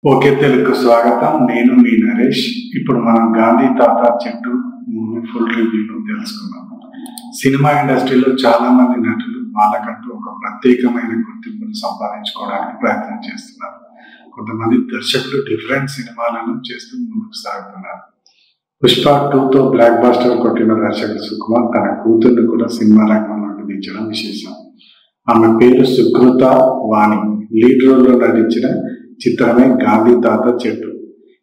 Okay తెలుగుకు స్వాగతం. నేను మీ నరేష్. ఇప్పుడు మనం గాంధీ తాత చెట్టు మూవీ ఫుల్ రివ్యూను తెలుసుకుందాం. సినిమా ఇండస్ట్రీలో చాలా మంది నటులు వాళ్ళకంటూ ఒక ప్రత్యేకమైన గుర్తింపును సంపాదించుకోవడానికి ప్రయత్నం చేస్తున్నారు. కొంతమంది దర్శకులు డిఫరెంట్ సినిమాలను చేస్తూ ముందుకు సాగుతున్నారు. పుష్ప 2తో బ్లాక్ బాస్టర్ కొట్టిన దర్శకుడు సుకుమార్ తన కూతుర్ని కూడా సినిమా రంగంలోకి దించడం విశేషం. ఆమె పేరు సుకృత వాణి. లీడ్ రోల్లో నటించిన చిత్రమే గాంధీ తాత చెట్టు.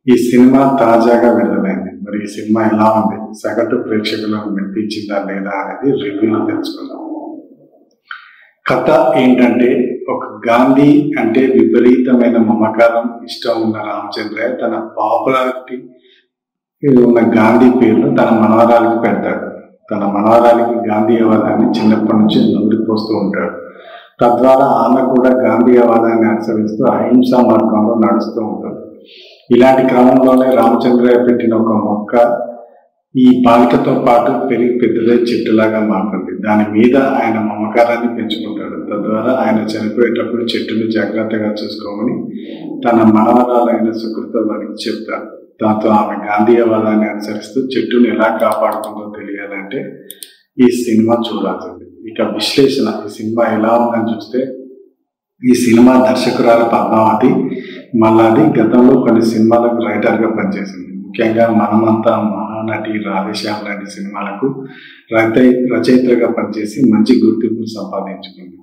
ఈ సినిమా తాజాగా విడుదలైంది. మరి ఈ సినిమా ఎలా ఉంది, సగటు ప్రేక్షకులను మెప్పించిందా లేదా అనేది రివ్యూలో తెలుసుకుందాం. కథ ఏంటంటే, ఒక గాంధీ అంటే విపరీతమైన మమకారం ఇష్టం ఉన్న రామచంద్రయ్య తన పాపులారిటీ ఉన్న గాంధీ పేరును తన మనవరాలికి పెడతాడు. తన మనవరాలికి గాంధీవాదాన్ని చిన్నప్పటి నుంచి నూరిపోస్తూ ఉంటాడు. తద్వారా ఆమె కూడా గాంధీవాదాన్ని అనుసరిస్తూ అహింసా మార్గంలో నడుస్తూ ఉంటుంది. ఇలాంటి క్రమంలోనే రామచంద్రయ్య పెట్టిన ఒక మొక్క ఈ బాలికతో పాటు పెరిగి పెద్దదై చెట్టులాగా మారుతుంది. దాని మీద ఆయన మమకారాన్ని పెంచుకుంటాడు. తద్వారా ఆయన చనిపోయేటప్పుడు చెట్టును జాగ్రత్తగా చూసుకోమని తన మనవరాలైన సుకృత వారికి చెప్తారు. దాంతో ఆమె గాంధీవాదాన్ని అనుసరిస్తూ చెట్టును ఎలా కాపాడుతుందో తెలియాలంటే ఈ సినిమా చూడాల్సింది. ఇక విశ్లేషణ, ఈ సినిమా ఎలా ఉందని చూస్తే, ఈ సినిమా దర్శకురాలు పద్మావతి మల్లాది గతంలో కొన్ని సినిమాలకు రైటర్గా పనిచేసింది. ముఖ్యంగా మనమంతా, మహానటి, రాధేశ్యామ్ లాంటి సినిమాలకు రచయిత్రగా పనిచేసి మంచి గుర్తింపు సంపాదించుకుంది.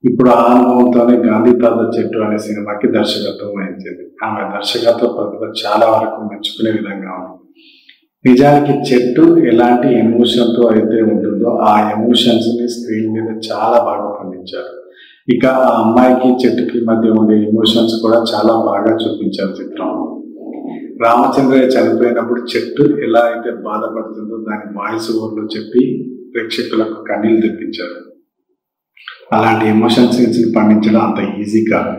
ఇప్పుడు ఆ అనుభవంతోనే గాంధీ తాత చెట్టు అనే సినిమాకి దర్శకత్వం వహించింది. ఆమె దర్శకత్వ ప్రతిభ చాలా వరకు మెచ్చుకునే విధంగా ఉంది. నిజానికి చెట్టు ఎలాంటి ఎమోషన్తో అయితే ఉంటుందో ఆ ఎమోషన్స్ ని స్క్రీన్ మీద చాలా బాగా పండించారు. ఇక ఆ అమ్మాయికి చెట్టుకి మధ్య ఉండే ఎమోషన్స్ కూడా చాలా బాగా చూపించారు చిత్రంలో. రామచంద్రయ్య చనిపోయినప్పుడు చెట్టు ఎలా అయితే బాధపడుతుందో దాని వాయిస్ ఓవర్లో చెప్పి ప్రేక్షకులకు కన్నీళ్లు తెప్పించారు. అలాంటి ఎమోషన్ సీన్స్ ని పండించడం అంత ఈజీ కాదు.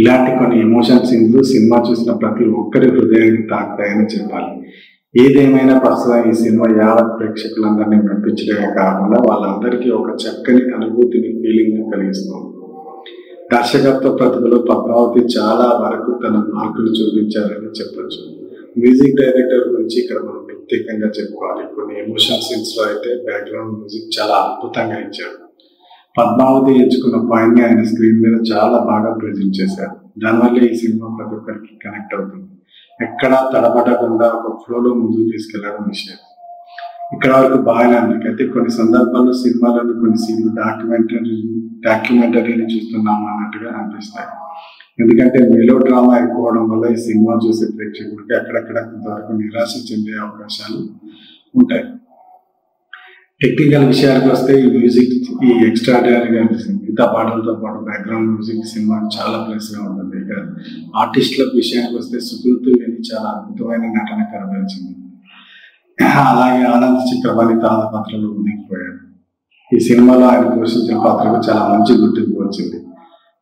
ఇలాంటి కొన్ని ఎమోషన్ సీన్స్ సినిమా చూసిన ప్రతి ఒక్కరి హృదయాన్ని తాకుతాయని చెప్పాలి. ఏదేమైనా ప్రస్తుతం ఈ సినిమా యావత్ ప్రేక్షకులందరినీ మెప్పించడమే కాకుండా వాళ్ళందరికీ ఒక చక్కని అనుభూతిని, ఫీలింగ్ కలిగిస్తుంది. దర్శకత్వ ప్రతిభలో పద్మావతి చాలా వరకు తన మార్కులు చూపించారని చెప్పొచ్చు. మ్యూజిక్ డైరెక్టర్ గురించి ఇక్కడ మనం ప్రత్యేకంగా చెప్పుకోవాలి. కొన్ని ఎమోషన్ సీన్స్ లో అయితే బ్యాక్గ్రౌండ్ మ్యూజిక్ చాలా అద్భుతంగా ఇచ్చాడు. పద్మావతి ఎంచుకున్న పాయింట్ ని ఆయన స్క్రీన్ మీద చాలా బాగా ప్రజెంట్ చేశారు. దానివల్ల ఈ సినిమా ప్రతి ఒక్కరికి కనెక్ట్ అవుతుంది. ఎక్కడా తడబడకుండా ఒక ఫ్లోలో ముందుకు తీసుకెళ్లడం విషయం. ఇక్కడ వరకు బాగానే ఉంది. అయితే కొన్ని సందర్భాల్లో సినిమాలోని కొన్ని సీన్లు డాక్యుమెంటరీని చూస్తున్నాము అన్నట్టుగా అనిపిస్తాయి. ఎందుకంటే మెలో డ్రామా ఎక్కువడం వల్ల ఈ సినిమా చూసే ప్రేక్షకుడికి అక్కడక్కడ కొంతవరకు నిరాశ చెందే అవకాశాలు ఉంటాయి. టెక్నికల్ విషయాలకు వస్తే ఈ మ్యూజిక్ ఈ ఎక్స్ట్రాడినరీగా అనిపిస్తుంది. మిగతా పాటలతో పాటు బ్యాక్గ్రౌండ్ మ్యూజిక్ సినిమా చాలా ప్లస్ గా ఉంటుంది. ఇక ఆర్టిస్టుల విషయానికి వస్తే సుకృతి చాలా అద్భుతమైన నటన కనబరిచింది. అలాగే ఆనంద్ చక్రవర్తి తాత పాత్రలో ఉనికిపోయాడు. ఈ సినిమాలో ఆయన పోషించిన పాత్రకు చాలా మంచి గుర్తింపు వచ్చింది.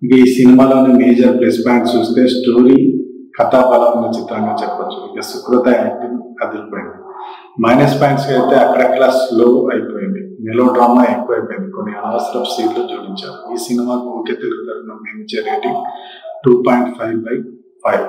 ఇక ఈ సినిమాలోని మేజర్ ప్లస్ పాయింట్స్ చూస్తే స్టోరీ, కథాబలం ఉన్న చిత్రంగా చెప్పొచ్చు. ఇక సుకృత యాక్టింగ్ అదిరిపోయింది. మైనస్ పాయింట్స్ అయితే అక్కడక్కడ స్లో అయిపోయింది. మెలో డ్రామా ఎక్కువైపోయింది. కొన్ని అనవసరపు సీన్లు జోడించారు. ఈ సినిమాకు ఓకే తెలుగు తరఫున మేము ఇచ్చే రేటింగ్ 2.5/5.